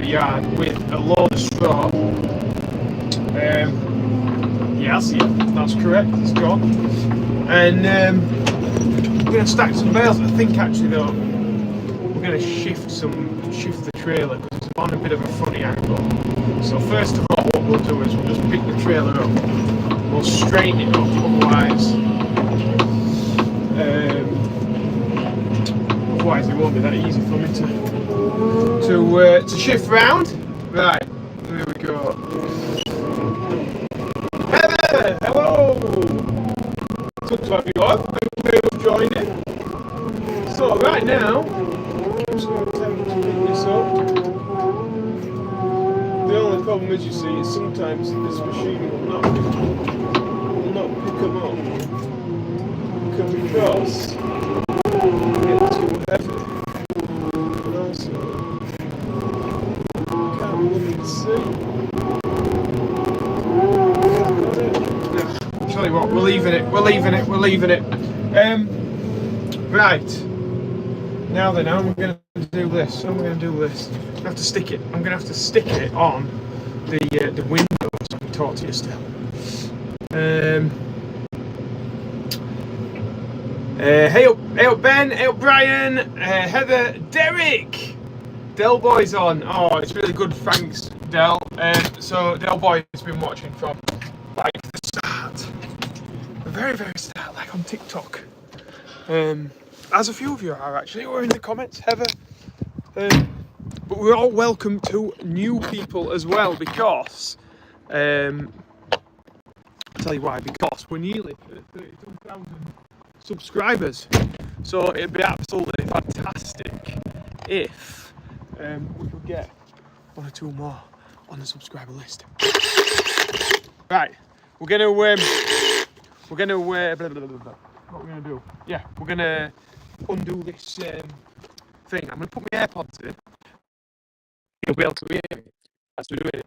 the yard with a load of straw. Yes, yeah, that's correct, it's gone. And we're going to stack some bales. I think actually though, we're going to shift the trailer because it's on a bit of a funny angle. So first of all, what we'll do is we'll just pick the trailer up, we'll straighten it up, otherwise it won't be that easy for me to shift round. Right, there we go. Heather, hello! Good to have you on. Thank you for joining. So right now, I'm just going to attempt to pick this up. The only problem, as you see, is sometimes this machine will not pick them up because it gets too heavy. And also, can't really see. Tell you what, we're leaving it. Right. Now then, how am I going to do this? I'm going to have to stick it. I'm going to have to stick it on the window so I can talk to you still. Hey up Ben, hey up Brian, Heather, Derek, Del Boy's on. Oh, it's really good, thanks Del. So Del Boy has been watching from like the start, the very start, like on TikTok. As a few of you are actually, or in the comments, Heather. But we're all welcome to new people as well because I'll tell you why, because we're nearly at 32,000 subscribers, so it'd be absolutely fantastic if we could get one or two more on the subscriber list. Right, we're gonna blah, blah, blah, blah. What we're gonna do? Yeah, we're gonna undo this thing. I'm gonna put my AirPods in. You'll be able to hear me as we're doing it.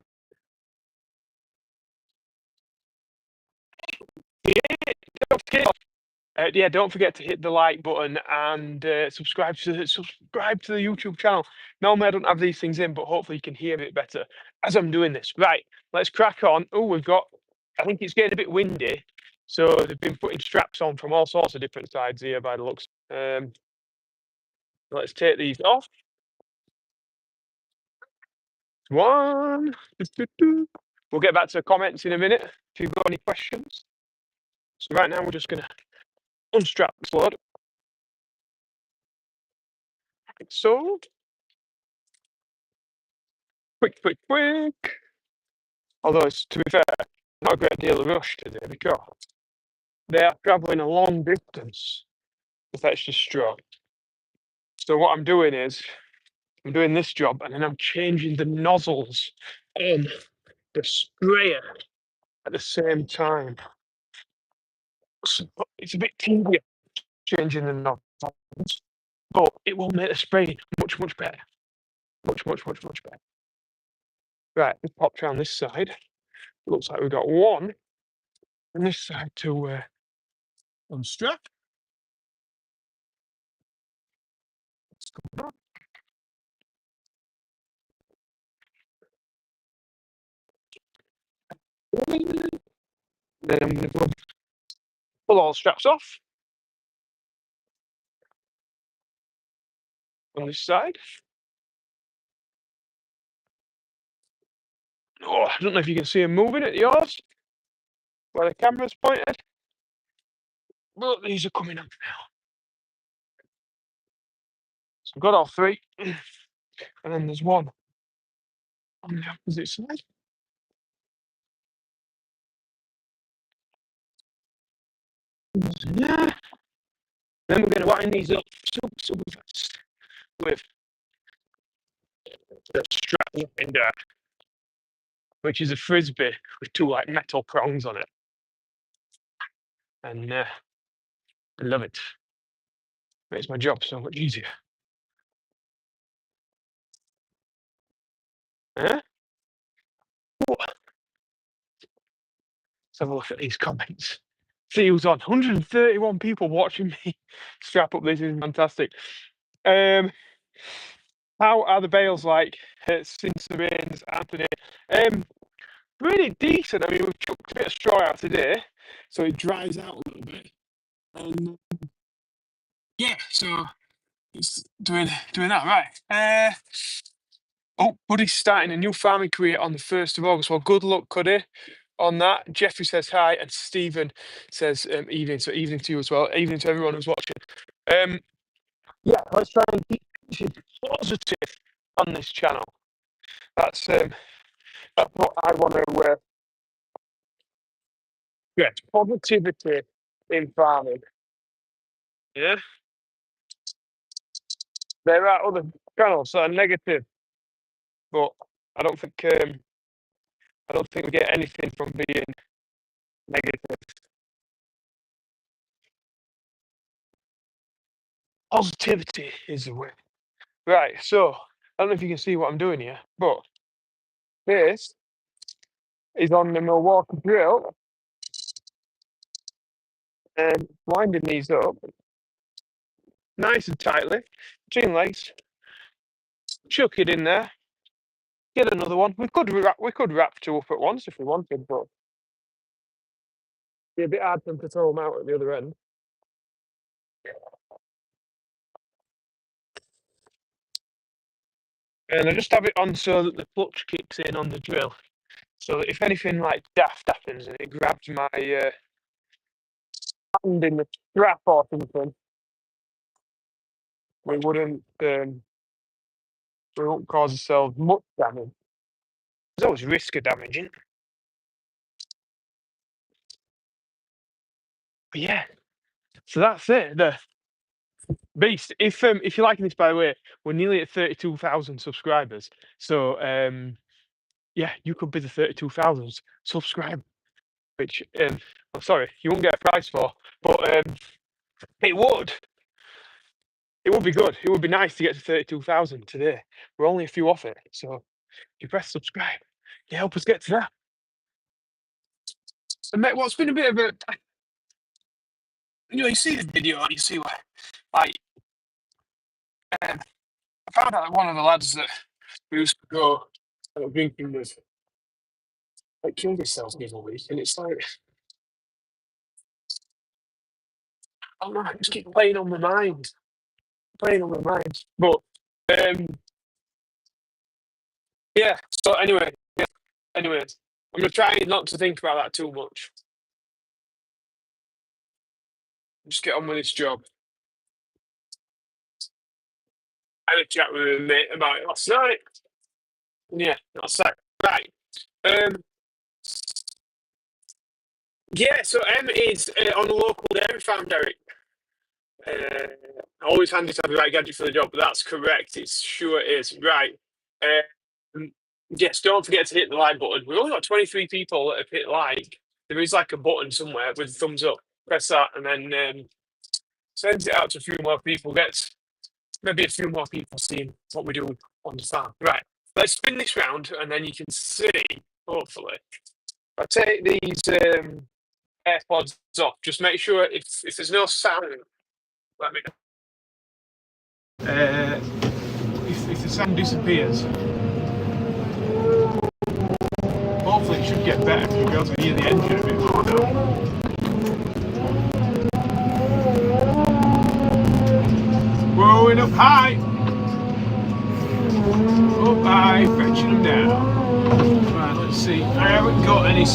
Don't forget to hit the like button and subscribe to the YouTube channel. Normally I don't have these things in, but hopefully you can hear me better as I'm doing this. Right, let's crack on. Oh, I think it's getting a bit windy, so they've been putting straps on from all sorts of different sides here by the looks. Let's take these off. One. We'll get back to the comments in a minute if you've got any questions. So right now we're just going to unstrap this load. Like so. Quick. Although, to be fair, not a great deal of rush today because they are travelling a long distance to fetch the straw. So what I'm doing is, I'm doing this job and then I'm changing the nozzles on the sprayer at the same time. So it's a bit tedious changing the nozzles, but it will make the spray much better. Much better. Right, let's pop around this side. Looks like we've got one on this side to unstrap. What's going on? Then I'm going to pull all the straps off on this side. Oh, I don't know if you can see them moving at yours, where the camera's pointed. But these are coming up now. So I've got all three. And then there's one on the opposite side. Yeah. Then we're going to wind these up super fast with the strap winder, which is a frisbee with two like metal prongs on it. And I love it. Makes my job so much easier. Huh? Let's have a look at these comments. Seels on 131 people watching me strap up. This is fantastic. How are the bales like since the rains, Anthony? Really decent. I mean, we've chucked a bit of straw out today, so it dries out a little bit. And yeah, so it's doing that right. Oh, Buddy's starting a new farming career on the 1st of August. Well, good luck, Cuddy, on that. Jeffrey says hi, and Stephen says evening. So evening to you as well. Evening to everyone who's watching. Yeah, let's try and keep positive on this channel. That's what I want to get. Positivity in farming. Yeah. There are other channels that are negative, but I don't think we get anything from being negative. Positivity is the way. Right, so I don't know if you can see what I'm doing here, but this is on the Milwaukee drill and winding these up nice and tightly, between legs, chuck it in there, get another one. We could wrap two up at once if we wanted, but it'd be a bit hard for them to throw them out at the other end. And I just have it on so that the clutch kicks in on the drill. So that if anything like daft happens and it grabs my hand in the strap or something, we wouldn't cause ourselves much damage. There's always risk of damaging. But yeah, so that's it. The beast. If you're liking this, by the way, we're nearly at 32,000 subscribers. So yeah, you could be the 32,000th subscriber, which I'm sorry, you won't get a prize for, but it would be good. It would be nice to get to 32,000 today. We're only a few off it, so if you press subscribe, you help us get to that. And mate, what's been a bit of a, you see the video and you see why, like, I found out that one of the lads that we used to go drinking with, like, killed himself the other week, and it's like, I don't know, it just keeps playing on my mind. But yeah, so anyways, I'm gonna try not to think about that too much. Just get on with this job. I had a chat with a mate about it last night. Yeah, that's that. Right. Yeah, so M is on a local dairy farm, Derek. Always handy to have the right gadget for the job, but that's correct. It sure is. Right. Yes, don't forget to hit the like button. We've only got 23 people that have hit like. There is like a button somewhere with a thumbs up. Press that and then sends it out to a few more people. Gets maybe a few more people seeing what we do on the farm. Right. Let's spin this round and then you can see, hopefully. I take these AirPods off. Just make sure if there's no sound, let me know. If the sound disappears, hopefully it should get better if you'll be able to hear the engine a bit more now. Going up high! Up high, fetching them down. Right, let's see. I haven't got any.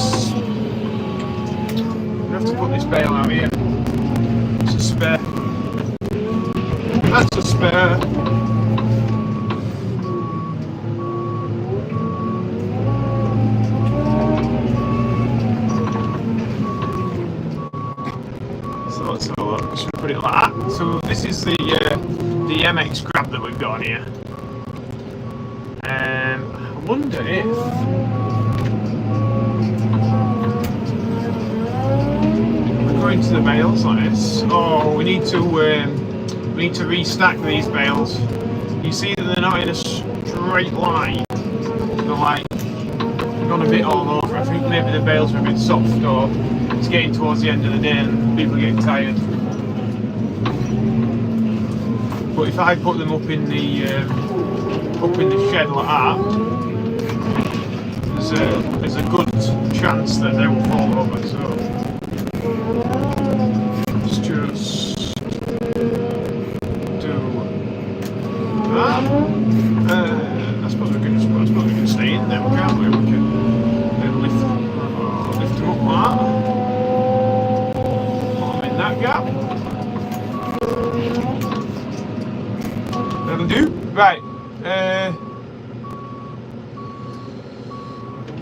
I have to put this bale out here. It's a spare. That's a spare. So let's have a look. Should we put it like that? So this is the MX grab that we've got on here. I wonder if we're going to the bales like this. Oh, we need to restack these bales. You see that they're not in a straight line. They're like gone a bit all over. I think maybe the bales are a bit soft, or it's getting towards the end of the day and people are getting tired. But if I put them up in the up in the shed like that, there's a good chance that they will fall over. So let's just do that. I suppose we can stay in there, can't we? We can then lift them up like that. Put them in that gap. That'll do. Right.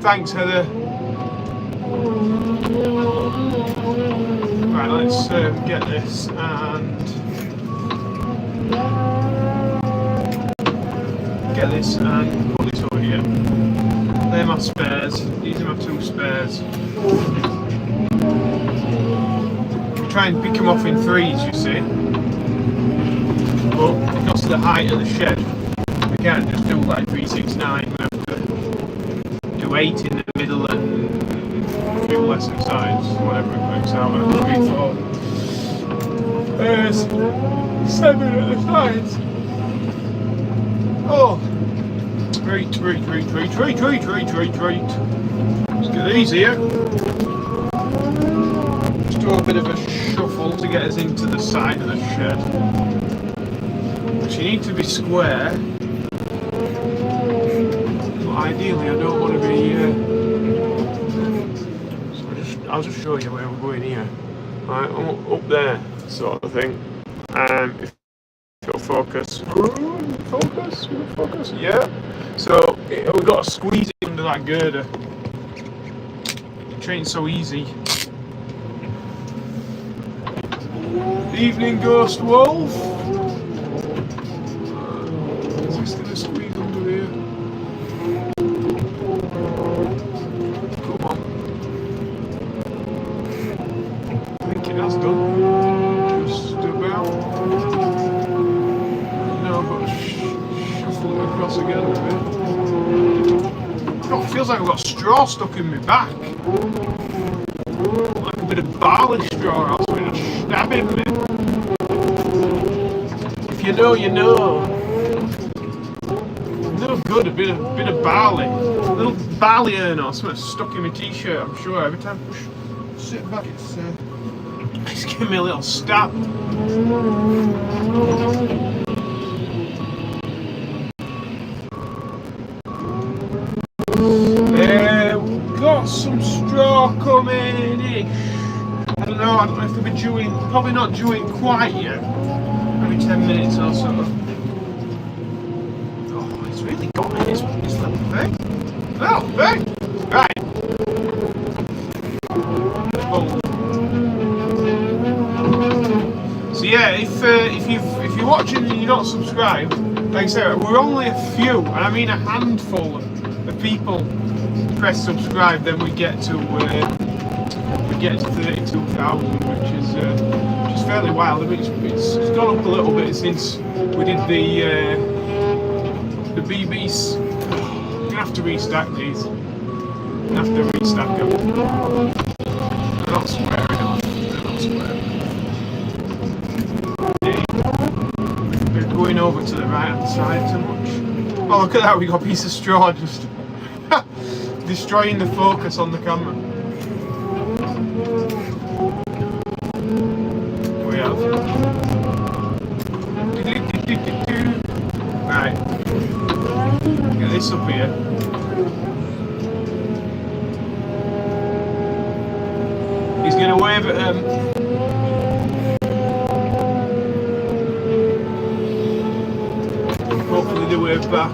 Thanks, Heather. Right, let's get this and put this over here. They're my spares. These are my 2 spares. We try and pick them off in 3s, you see. But because of the height of the shed, we can't just do like 3, 6, 9. We have to do 8 in the middle and a few lesser sides, whatever it works out. 3, 4, 7 at the sides. Oh, right. Let's get these here. Just do a bit of a shuffle to get us into the side of the shed. You need to be square, but ideally I don't want to be so I'll just show you where we're going here. Right, I'm up there sort of thing. If you'll focus, yeah. So we've got to squeeze it under that girder. It ain't so easy. Evening, Ghost Wolf. Squeeze under here. Come on. I think it has done. Just about. Now I've got to shuffle it across again a bit. Oh, it feels like I've got straw stuck in my back. Like a bit of barley straw or something stabbing me. If you know, you know. Good, a bit of barley, a little barley urn or something stuck in my t-shirt. I'm sure every time I push, sit back, it's giving me a little stab. We've got some straw coming-ish. I don't know if they'll be dewing, probably not dewing quite yet. Maybe 10 minutes or so. Really got me this little thing. Little thing! Right. Oh. So yeah, if you're watching and you're not subscribed, like I said, we're only a few, and I mean a handful of people press subscribe, then we get to 32,000, which is fairly wild. I mean, it's gone up a little bit since we did the BBs. I'm gonna have to restack these. I'm gonna have to restack them. They're not square enough. They're going over to the right hand side too much. Oh, look at that, we got a piece of straw just destroying the focus on the camera. We have. Right. Get this up here. He's going to wave at them. Hopefully they wave back.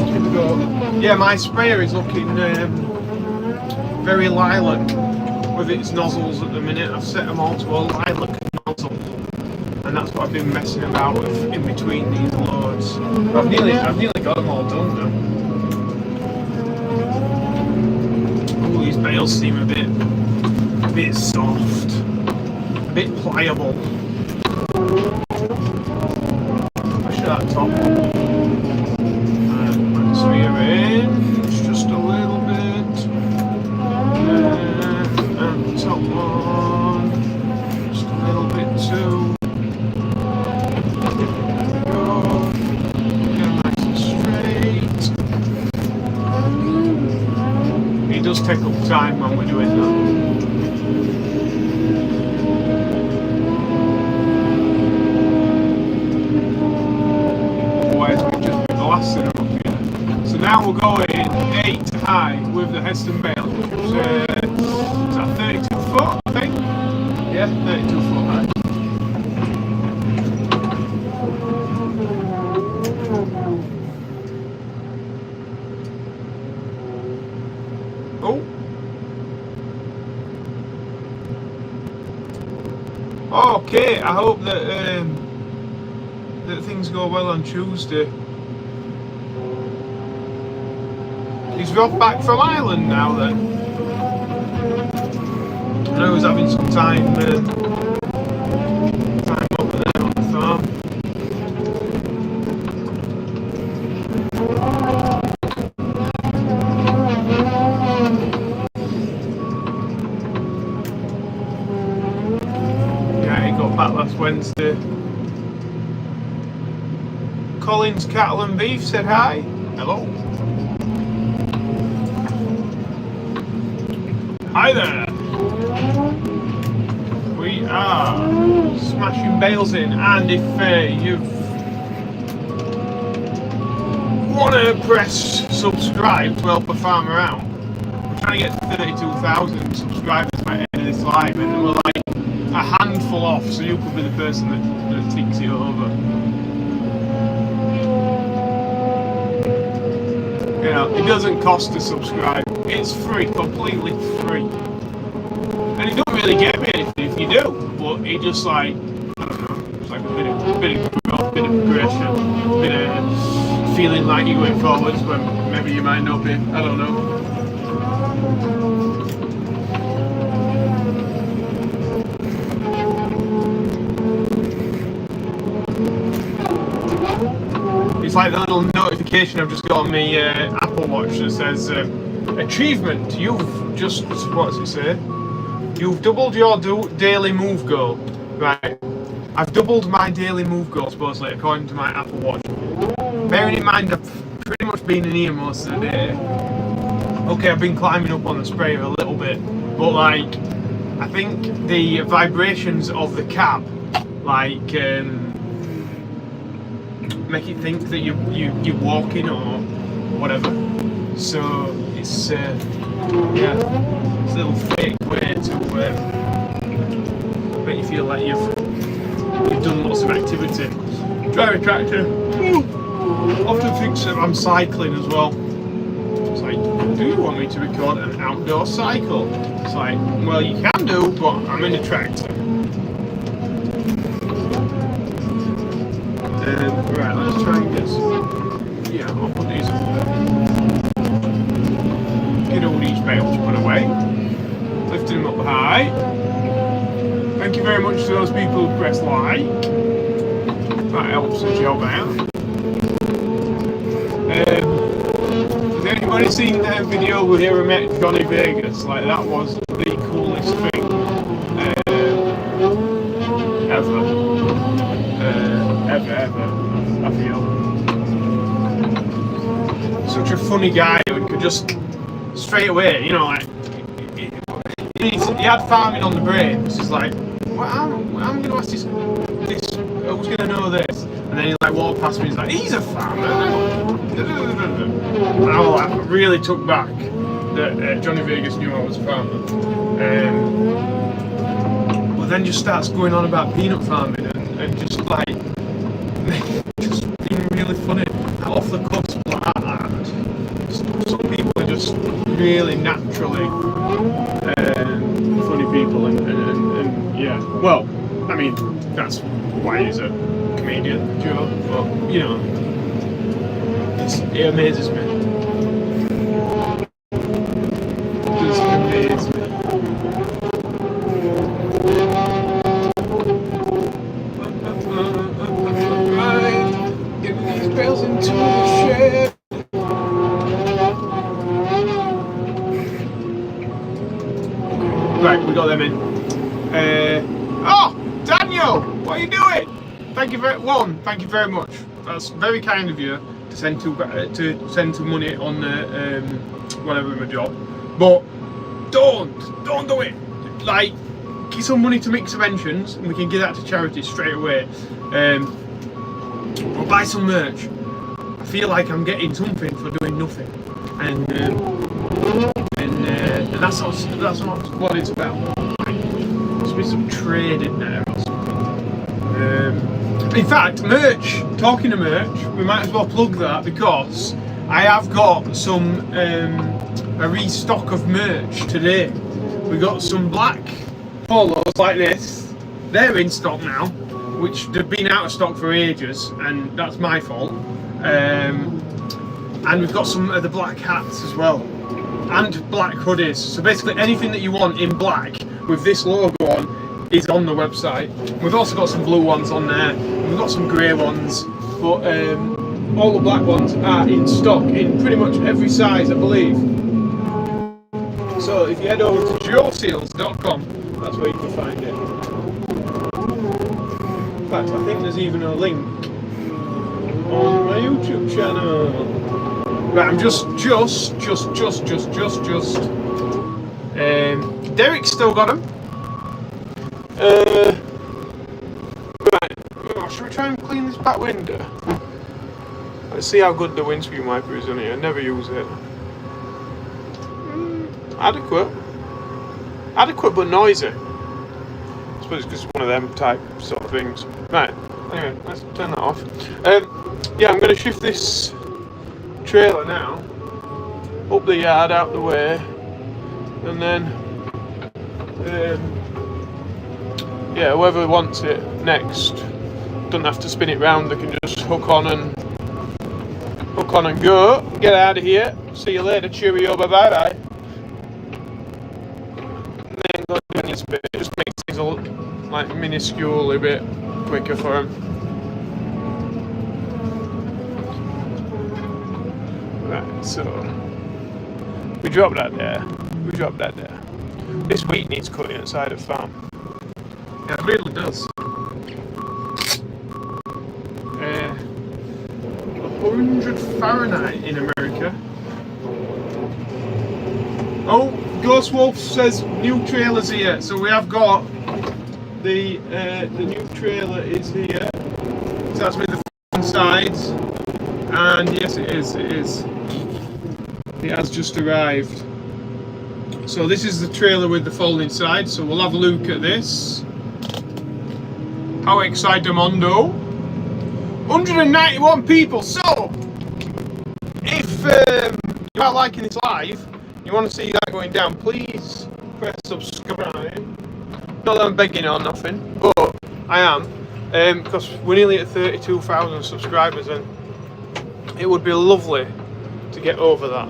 Here we go. Yeah, my sprayer is looking very lilac with its nozzles at the minute. I've set them all to a lilac nozzle, and that's what I've been messing about with in between these loads. I've nearly got them all done now. Oh, these bales seem a bit soft, a bit pliable. Especially that top one. Let's rearrange just a little bit. And the top one, just a little bit too. time when we're doing that. Otherwise we've just been blasting them up here. So now we're going 8 high with the Heston bale, which is that 32 foot, I think? Yeah, 32 foot high. Oh. Okay, I hope that that things go well on Tuesday. He's off back from Ireland now then. I know he was having some time over there on the farm. Yeah, he got back last Wednesday. Collins Cattle and Beef said hi. Hello. Hi there. We are smashing bales in, and if you want to press subscribe to help a farmer out, we're trying to get to 32,000 subscribers by the end of this live, and we're like a handful off, so you could be the person that takes it over. You know, it doesn't cost to subscribe. It's free, completely free. And it don't really get me anything if you do, but it just like, I don't know, it's like a bit of growth, bit of progression, a bit of feeling like you're going forwards when maybe you might not be, I don't know. It's like that little notification I've just got on my Apple Watch that says achievement, you've just, what does it say? You've doubled your daily move goal. Right, I've doubled my daily move goal supposedly according to my Apple Watch. Bearing in mind I've pretty much been in here most of the day. Okay, I've been climbing up on the sprayer a little bit, but like, I think the vibrations of the cab, like, make it think that you're walking or whatever. So it's yeah, it's a little fake way to make you feel like you've done lots of activity. Drive a tractor. Often thinks that I'm cycling as well. It's like, do you want me to record an outdoor cycle? It's like, well, you can do, but I'm in a tractor. Right, let's try and get some. Yeah, I'll put these up there. Get all these bales put away. Lifting them up high. Thank you very much to those people who press like. That helps the job out. Has anybody seen that video where we met Johnny Vegas? Like, that was the coolest thing ever. Ever, I feel. Such a funny guy who could just straight away, you know, like he had farming on the brain. It's just like, well, I'm going to ask this, who's going to know this? And then he like walked past me. He's like, he's a farmer. And I like, really took back that Johnny Vegas knew I was a farmer. But then just starts going on about peanut farming and just like. Just being really funny, off the cuff like that. Some people are just really naturally funny people, and yeah. Well, I mean, that's why he's a comedian, Joe. But you know, it amazes me. It just amazes me. Into the shed. Right, we got them in. Oh, Daniel, what are you doing? Thank you very much. That's very kind of you to send to money on whatever my job. But don't do it. Like, get some money to Mixed Inventions and we can give that to charity straight away. Or buy some merch. I feel like I'm getting something for doing nothing, and that's not what it's about. Must be some trade in there or something. In fact, merch. Talking of merch, we might as well plug that because I have got some a restock of merch today. We got some black polos like this. They're in stock now, which they've been out of stock for ages, and that's my fault. And we've got some of the black hats as well, and black hoodies. So basically anything that you want in black with this logo on is on the website. We've also got some blue ones on there, we've got some grey ones, but all the black ones are in stock in pretty much every size, I believe. So if you head over to joeseels.com, that's where you can find it. In fact, I think there's even a link on my YouTube channel. Right, I'm just. Derek's still got them. Right, should we try and clean this back window? Let's see how good the windscreen wiper is on here. I never use it. Adequate but noisy. I suppose it's just one of them type sort of things. Right, anyway, let's turn that off. Yeah, I'm going to shift this trailer now up the yard, out the way, and then yeah, whoever wants it next doesn't have to spin it round. They can just hook on and go. Get out of here. See you later. Cheerio. Bye bye. And then go do any spin. It just makes things look like minuscule a bit quicker for him. Right, so we drop that there. This wheat needs cutting inside the farm. Yeah, it really does. 100 Fahrenheit in America. Oh, Ghost Wolf says new trailer's here. So we have got the new trailer is here. So that's with the front sides, and yes, it is. It has just arrived. So this is the trailer with the folding sides. So we'll have a look at this. How excitemondo! 191 people. So if you are liking this live, you want to see that going down, please press subscribe. Not that I'm begging or nothing, but I am, because we're nearly at 32,000 subscribers, and it would be lovely to get over that.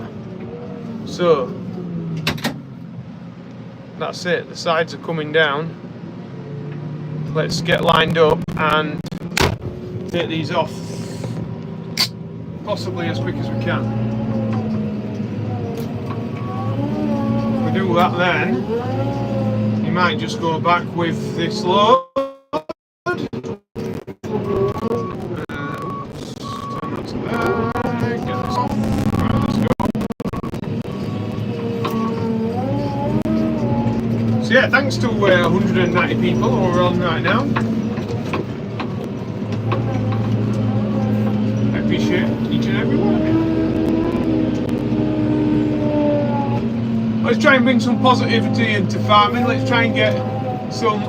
So that's it. The sides are coming down. Let's get lined up and take these off, possibly as quick as we can. If we do that, then you might just go back with this load. Oops, turn that to there, get this off. Right, let's go. So yeah, thanks to 190 people who are on right now. Appreciate each and every one of you. Let's try and bring some positivity into farming. Let's try and get some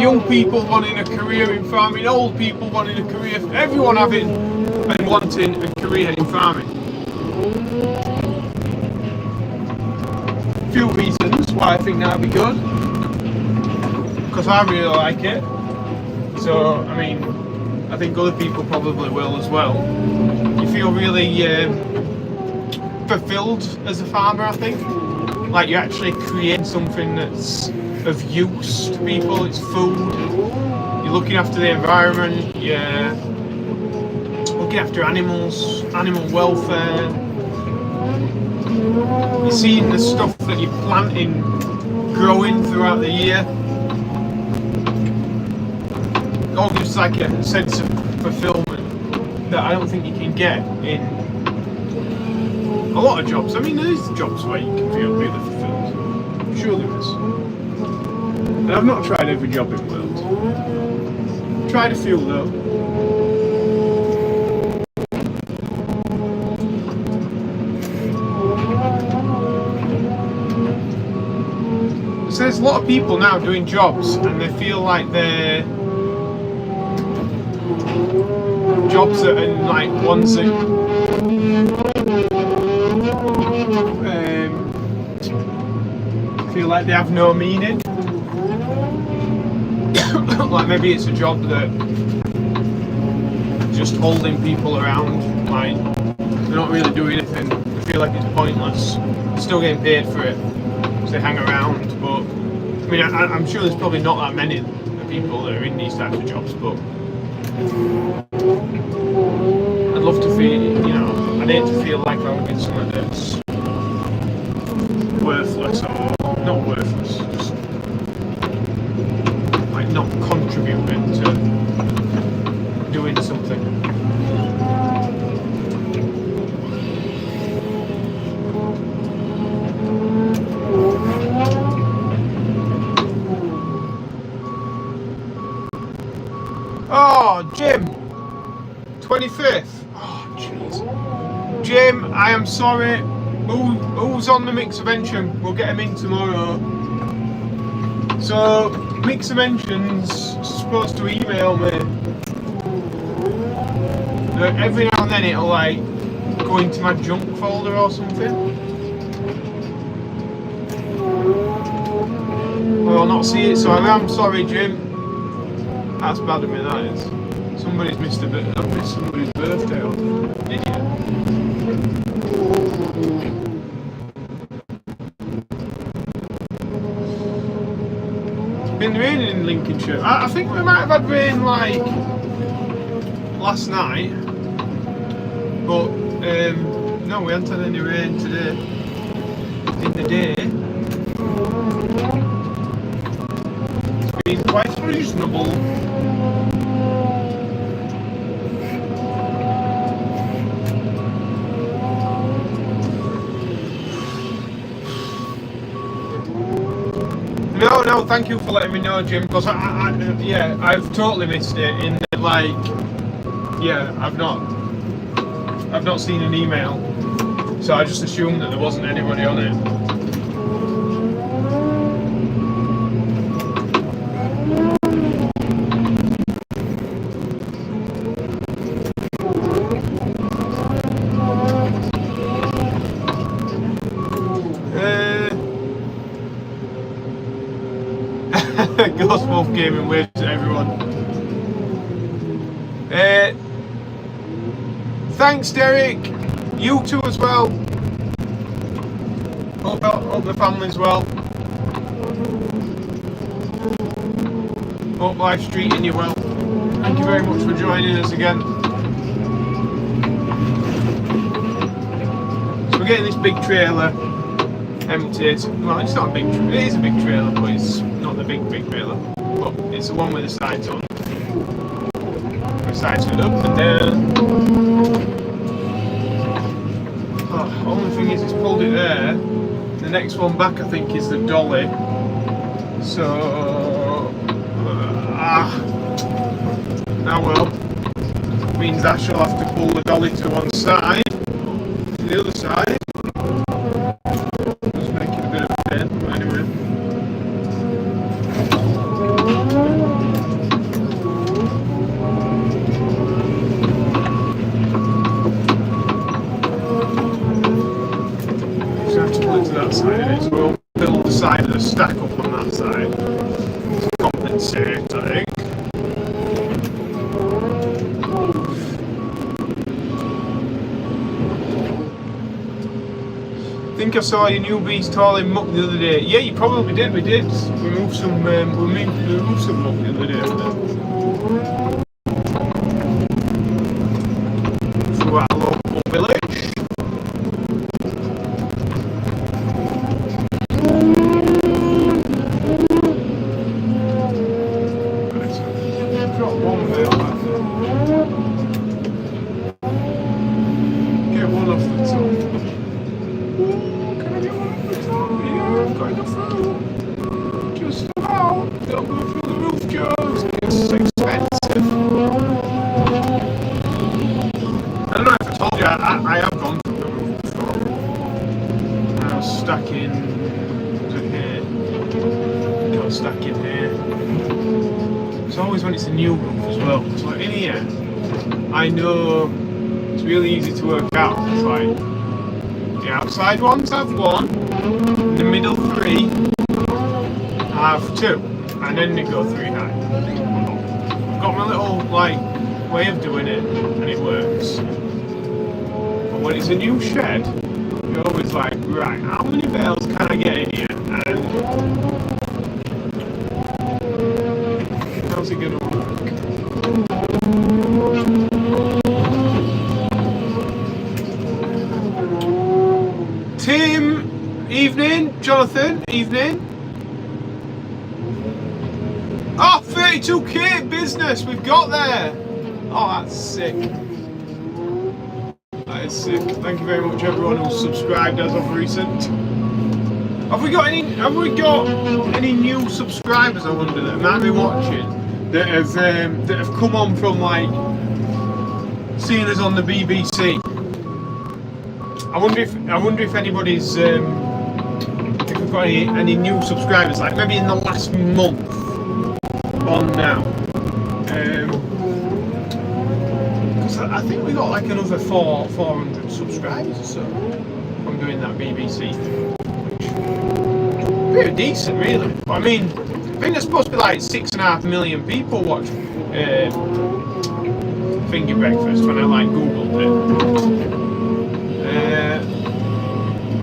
young people wanting a career in farming, old people wanting a career, everyone having and wanting a career in farming. A few reasons why I think that would be good, because I really like it. So I mean, I think other people probably will as well. You feel really fulfilled as a farmer, I think. Like you actually create something that's of use to people. It's food. You're looking after the environment. You're looking after animals, animal welfare. You're seeing the stuff that you're planting growing throughout the year. All gives like a sense of fulfillment that I don't think you can get in a lot of jobs. I mean, there is jobs where you can feel really fulfilled. sure there is. And I've not tried every job in the world. Tried a few though. So there's a lot of people now doing jobs and they feel like they're jobs that are like ones that feel like they have no meaning. Like maybe it's a job that just holding people around, like they're not really doing anything. They feel like it's pointless. They're still getting paid for it, so they hang around. But I mean, I'm sure there's probably not that many people that are in these types of jobs. But I'd love to feel, you know, I'd hate to feel like I'm in something that's worthless or not worthless, just like not contributing to doing something. Oh, Jim! 25th. Oh, jeez. Jim, I am sorry. Who's on the Mix Invention? We'll get him in tomorrow. So, Mix Invention's supposed to email me. Every now and then it'll like go into my junk folder or something. Well, I'll not see it, so I am sorry, Jim. That's bad of me, that is. Somebody's missed I've missed somebody's birthday off. Idiot. It's been raining in Lincolnshire. I think we might have had rain like last night. But no, we haven't had any rain today. In the day. It's been quite reasonable. No, thank you for letting me know, Jim, because I've totally missed it in that, like, yeah, I've not seen an email, so I just assumed that there wasn't anybody on it. Ghost Wolf Gaming waves to everyone. Thanks, Derek. You too as well. Hope the family's well. Hope life's treating you well. Thank you very much for joining us again. So we're getting this big trailer emptied. Well, it's not a big trailer. It is a big trailer, but it's not the big trailer. But it's the one with the sides on. The sides are up and down. Oh, only thing is, it's pulled it there. The next one back, I think, is the dolly. So, well, means I shall have to pull the dolly to one side, to the other side. Just make it a bit of a pain, but anyway. Just have to pull it to that side of it, so we'll build the side of the stack up on that side to compensate, I think. I think I saw your new beast hauling muck the other day. Yeah, you probably did. We did. We moved some muck the other day. Through our local village. Right, so drop one bale back there. Get one off the top. Can I get one off the top? Yeah, I've got enough room. It's always when it's a new roof as well. So like in here, I know it's really easy to work out. It's like the outside ones have 1, the middle 3 have 2, and then they go 3 high. I've got my little like way of doing it, and it works. But when it's a new shed, you're always like, right, how many bales can I get in here? And how's it gonna work? Tim, evening. Jonathan, evening. Oh, 32k business, we've got there. Oh, that's sick. That is sick. Thank you very much, everyone who's subscribed as of recent. Have we got any new subscribers? I wonder that might be watching that have come on from like seeing us on the BBC. I wonder if anybody's if we've got any new subscribers, like maybe in the last month on now. Because I think we got like another 400 subscribers or so from doing that BBC thing, which pretty decent, really. But I mean, I think there's supposed to be like 6.5 million people watch Thingy Breakfast when I like googled it.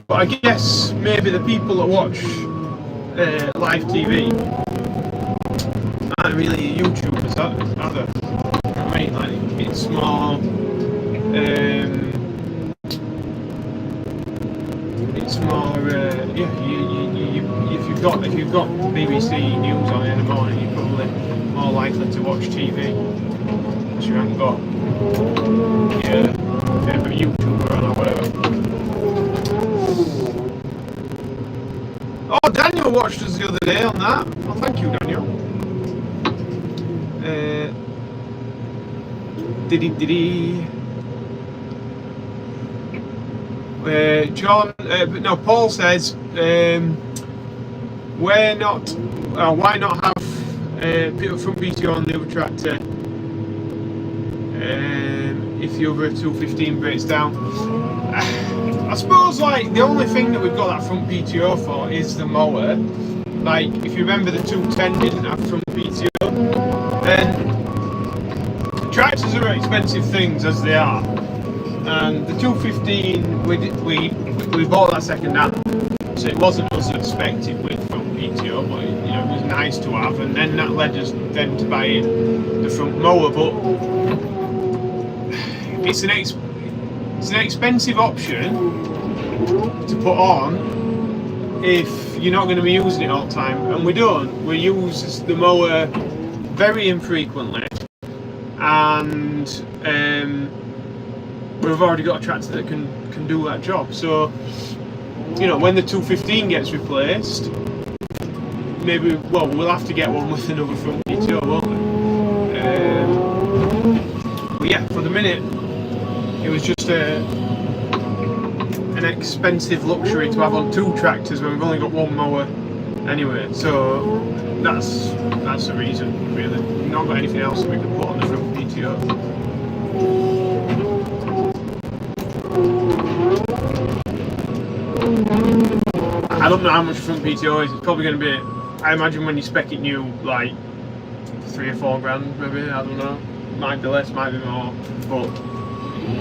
But I guess maybe the people that watch live TV aren't really YouTubers, are they? I mean, like it's more, yeah. If you've got BBC News on in the morning, you're probably more likely to watch TV because you haven't got a YouTuber on or whatever. Oh, Daniel watched us the other day on that. Well, thank you, Daniel. John, Paul says, why not have front PTO on the other tractor if the other 215 breaks down? I suppose like the only thing that we've got that front PTO for is the mower. Like if you remember, the 210 didn't have front PTO, and tractors are expensive things as they are, and the 215 we bought that second hand, so it wasn't us expected with front PTO, but it was nice to have, and then that led us then to buy the front mower. But it's an expensive option to put on if you're not going to be using it all the time, and we don't. We use the mower very infrequently, and we've already got a tractor that can do that job. So when the 215 gets replaced, we'll have to get one with another front PTO, won't we? But yeah, for the minute, it was just an expensive luxury to have on 2 tractors when we've only got 1 mower anyway. So that's the reason, really. We've not got anything else that we can put on the front PTO. I don't know how much front PTO is. It's probably going to be, I imagine when you spec it new, like 3 or 4 grand, maybe. I don't know. Might be less, might be more, but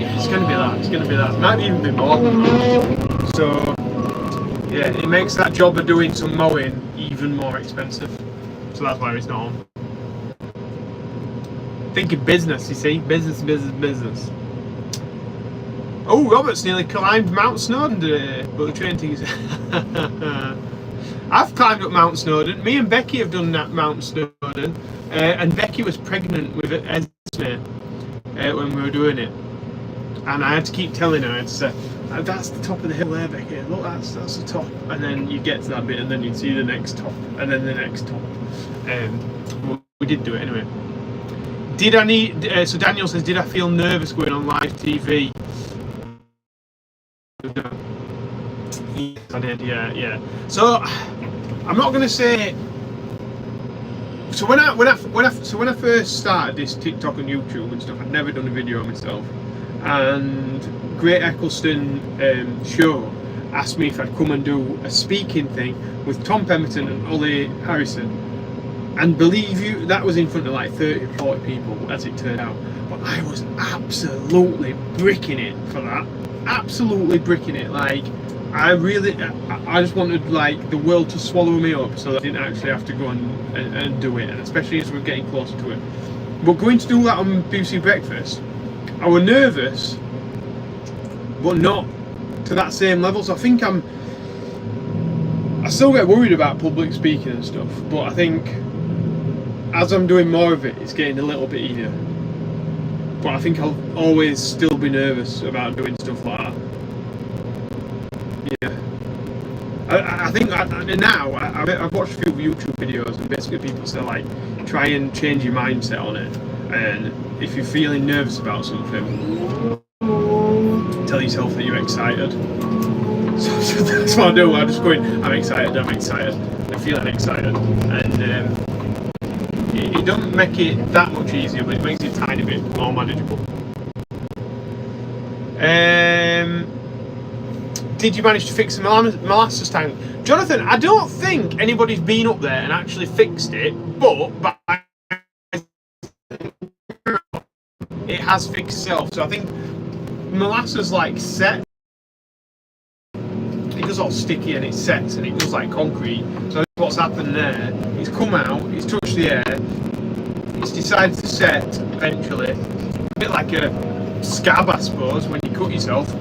yeah, it's going to be that. It's going to be that. Might even be more than that. So yeah, it makes that job of doing some mowing even more expensive. So that's why it's not on. Thinking business, you see, business. Oh, Robert's nearly climbed Mount Snowdon today, but the train thing is. I've climbed up Mount Snowdon. Me and Becky have done that Mount Snowdon, and Becky was pregnant with Esme when we were doing it, and I had to keep telling her, I'd say, that's the top of the hill there, Becky. Look, that's the top, and then you get to that bit, and then you'd see the next top, and then the next top. We did do it anyway. Did I need? So Daniel says, did I feel nervous going on live TV? Yes, I did. Yeah. So I'm not going to say So when I first started this TikTok and YouTube and stuff, I'd never done a video of myself, and Great Eccleston show asked me if I'd come and do a speaking thing with Tom Pemberton and Ollie Harrison, and believe you, that was in front of like 30 or 40 people as it turned out, but I was absolutely bricking it for that, absolutely bricking it. Like I just wanted like the world to swallow me up so that I didn't actually have to go and do it, and especially as we're getting closer to it. But going to do that on BBC Breakfast, I was nervous, but not to that same level. So I think I still get worried about public speaking and stuff, but I think as I'm doing more of it, it's getting a little bit easier. But I think I'll always still be nervous about doing stuff like that. Yeah. I think now I've watched a few YouTube videos, and basically people say like, try and change your mindset on it, and if you're feeling nervous about something, tell yourself that you're excited. So that's what I do. I'm just going, I'm excited, I'm feeling excited, and it doesn't make it that much easier, but it makes it a tiny bit more manageable. Did you manage to fix the molasses tank? Jonathan, I don't think anybody's been up there and actually fixed it, but it has fixed itself. So I think molasses like set, it goes all sticky and it sets and it goes like concrete. So what's happened there, it's come out, it's touched the air, it's decided to set eventually, a bit like a scab I suppose when you cut yourself,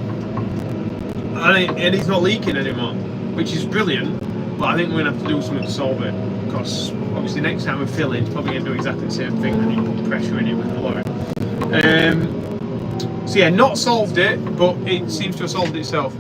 and it's not leaking anymore, which is brilliant. But I think we're going to have to do something to solve it, because obviously next time we fill it, it's probably going to do exactly the same thing when you put pressure in it with the lorry. So yeah, not solved it, but it seems to have solved itself.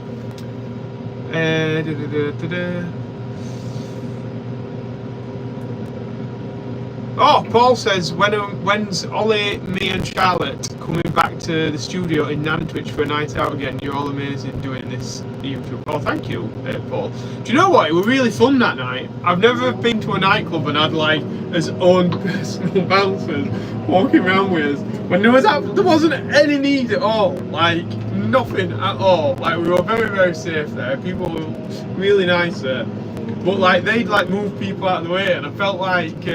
Oh, Paul says, when's Ollie, me and Charlotte coming back to the studio in Nantwich for a night out again? You're all amazing doing this YouTube. Oh, thank you, Paul. Do you know what? It was really fun that night. I've never been to a nightclub and had like his own personal bouncers walking around with us when there wasn't any need at all. Like, nothing at all. Like, we were very, very safe there. People were really nice there. But like, they'd like move people out of the way, and I felt like,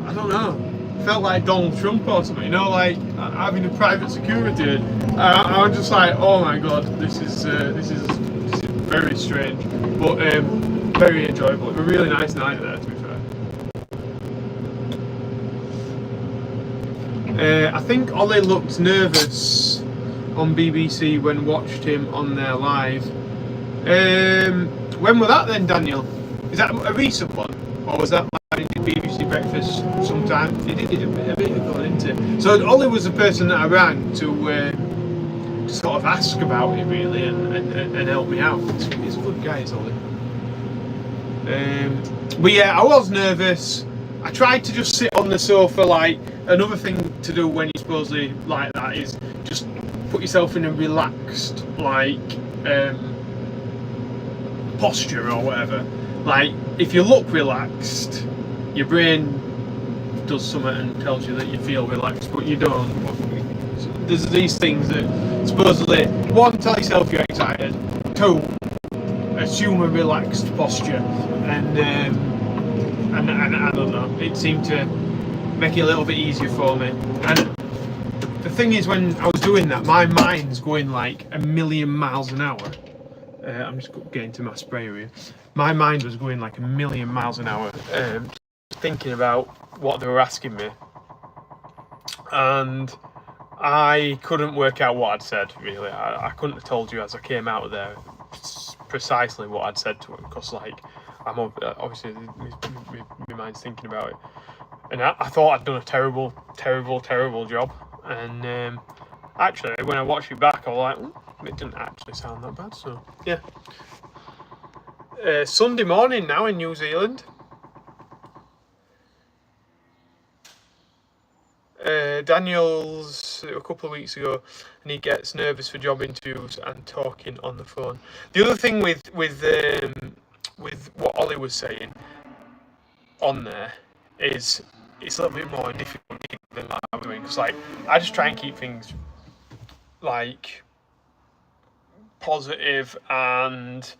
I don't know, felt like Donald Trump or something, you know, like having a private security. I was just like, oh my god, this is very strange, but very enjoyable. It was a really nice night there, to be fair. I think Ollie looked nervous on BBC when watched him on their live. When was that then, Daniel? Is that a recent one, or was that like BBC Breakfast sometime? He did a bit of going into it. So Ollie was the person that I rang to sort of ask about it really and help me out. He's a good guy, is Ollie. But yeah, I was nervous. I tried to just sit on the sofa. Like, another thing to do when you supposedly like that is just put yourself in a relaxed like posture or whatever. Like, if you look relaxed, your brain does something and tells you that you feel relaxed, but you don't. There's these things that supposedly, one, tell yourself you're excited, two, assume a relaxed posture, and I don't know, it seemed to make it a little bit easier for me. And the thing is, when I was doing that, my mind's going like a million miles an hour. I'm just getting to my spray area. My mind was going like a million miles an hour, thinking about what they were asking me, and I couldn't work out what I'd said, really. I couldn't have told you as I came out of there precisely what I'd said to him, because like, I'm obviously my mind's thinking about it, and I thought I'd done a terrible job, and actually when I watched it back, I was like, it didn't actually sound that bad. So yeah. Sunday morning now in New Zealand. Daniel's a couple of weeks ago, and he gets nervous for job interviews and talking on the phone. The other thing with what Ollie was saying on there it's a little bit more difficult than like I'm doing, because like I just try and keep things like positive and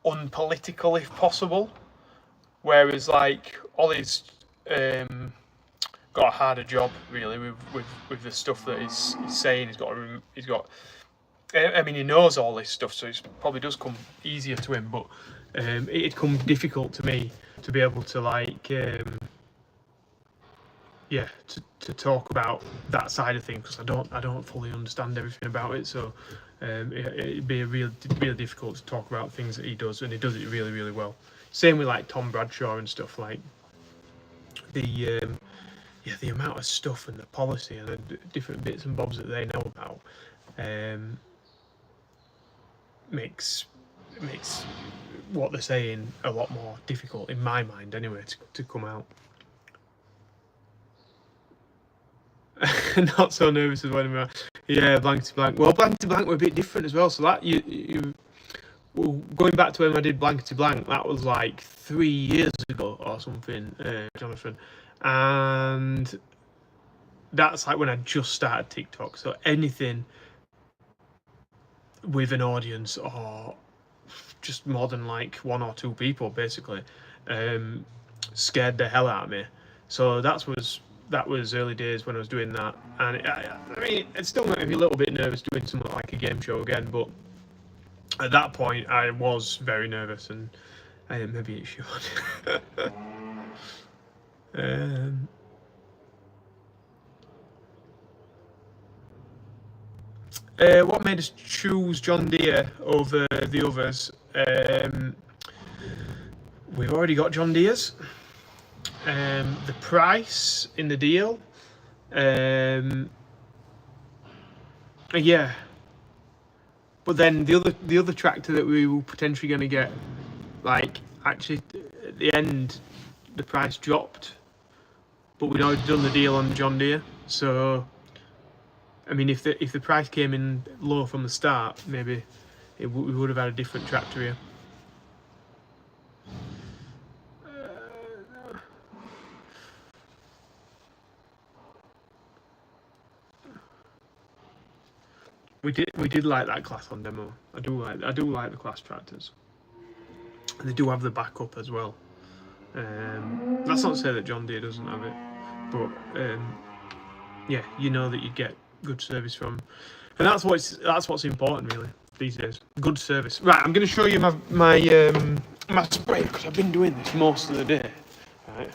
unpolitical if possible, whereas like Ollie's got a harder job really with the stuff that he's saying. He's got I mean, he knows all this stuff, so it probably does come easier to him, but it'd come difficult to me to be able to like yeah, to talk about that side of things, because I don't fully understand everything about it. So it'd be real difficult to talk about things that he does, and he does it really, really well. Same with like Tom Bradshaw and stuff, like the the amount of stuff and the policy and the different bits and bobs that they know about makes what they're saying a lot more difficult, in my mind anyway, to come out. Not so nervous as when blank to blank. Well, blank to blank were a bit different as well. So that you going back to when I did blank to blank, that was like 3 years ago or something, Jonathan, and that's like when I just started TikTok. So anything with an audience or just more than like 1 or 2 people basically scared the hell out of me. So that was early days when I was doing that, and I mean, it still made me a little bit nervous doing something like a game show again, but at that point I was very nervous, and maybe it should. What made us choose Johndeere over the others? We've already got Johndeeres. The price in the deal, yeah. But then the other tractor that we were potentially going to get, like actually at the end, the price dropped. But we'd already done the deal on Johndeere, so I mean, if the price came in low from the start, maybe we would have had a different tractor here. We did like that class on demo. I do like the class tractors. And they do have the backup as well. That's not to say that Johndeere doesn't have it, but yeah, you know that you get good service from, and that's what's important really these days. Good service. Right, I'm going to show you my spray, because I've been doing this most of the day. Right.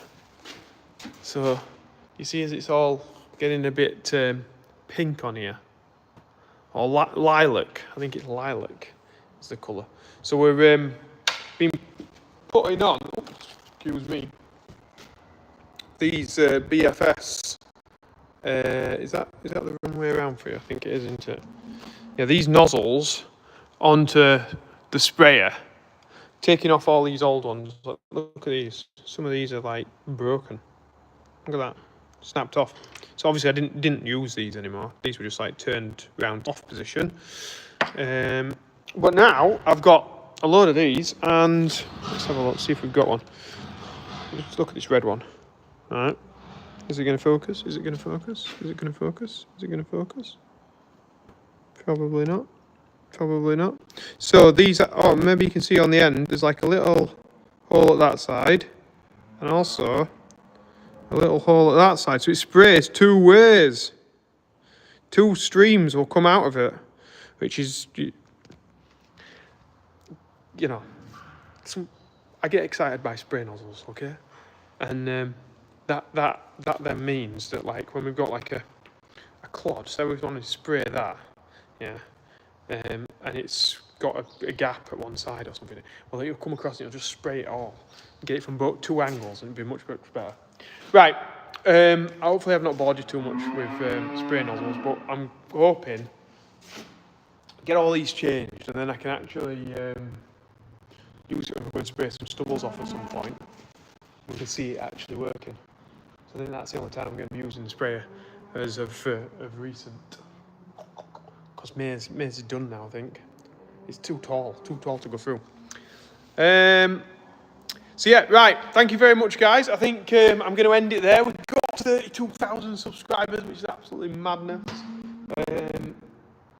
So you see, as it's all getting a bit pink on here. Or lilac, I think it's lilac is the colour. So we're been putting on, excuse me, these BFS. Is that the wrong way around for you? I think it is, isn't it? Yeah, these nozzles onto the sprayer, taking off all these old ones. Look at these. Some of these are like broken. Look at that, snapped off. So obviously I didn't use these anymore. These were just like turned round off position. But now I've got a load of these, and let's have a look, see if we've got one. Let's look at this red one. All right. Is it going to focus? Is it going to focus? Is it going to focus? Is it going to focus? Probably not. Probably not. So these are, oh, maybe you can see on the end, there's like a little hole at that side, and also a little hole at that side, so it sprays 2 ways. 2 streams will come out of it, which is, you know, I get excited by spray nozzles, okay? And that then means that, like, when we've got like a clod, so we want to spray that, yeah, and it's got a gap at one side or something, well, you'll come across it, you'll just spray it all, get it from both 2 angles, and it'll be much better. Right, hopefully I've not bored you too much with spray nozzles, but I'm hoping get all these changed, and then I can actually use it when we're going to spray some stubbles off at some point. We can see it actually working. So I think that's the only time I'm going to be using the sprayer as of recent. Because maize is done now, I think. It's too tall to go through. So yeah, right. Thank you very much, guys. I think I'm going to end it there. We've got 32,000 subscribers, which is absolutely madness.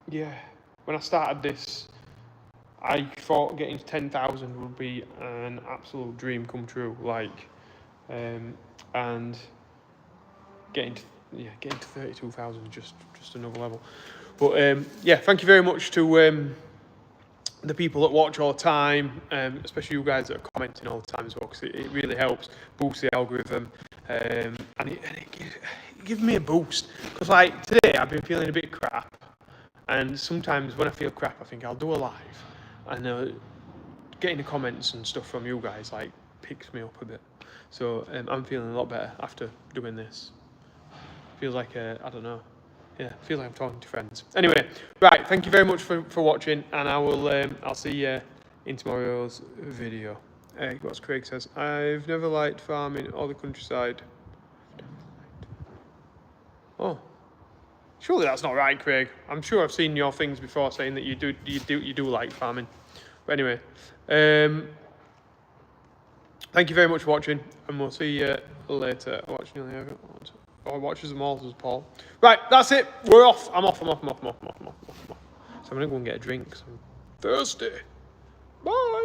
Yeah, when I started this, I thought getting to 10,000 would be an absolute dream come true. Like, and getting to 32,000 is just another level. But yeah, thank you very much to the people that watch all the time, especially you guys that are commenting all the time as well, because it really helps boost the algorithm, and it gives me a boost. Because like today, I've been feeling a bit crap, and sometimes when I feel crap, I think I'll do a live, and getting the comments and stuff from you guys like picks me up a bit. So I'm feeling a lot better after doing this. Feels like I don't know. Yeah, feels like I'm talking to friends. Anyway, right, thank you very much for watching, and I will I'll see you in tomorrow's video. What Craig says, I've never liked farming or the countryside. Oh, surely that's not right, Craig. I'm sure I've seen your things before saying that you do like farming. But anyway, thank you very much for watching, and we'll see you later. I watch nearly everyone. Or watches them all, says Paul. Right, that's it. We're off. I'm off. So I'm gonna go and get a drink. 'Cause I'm thirsty. Bye.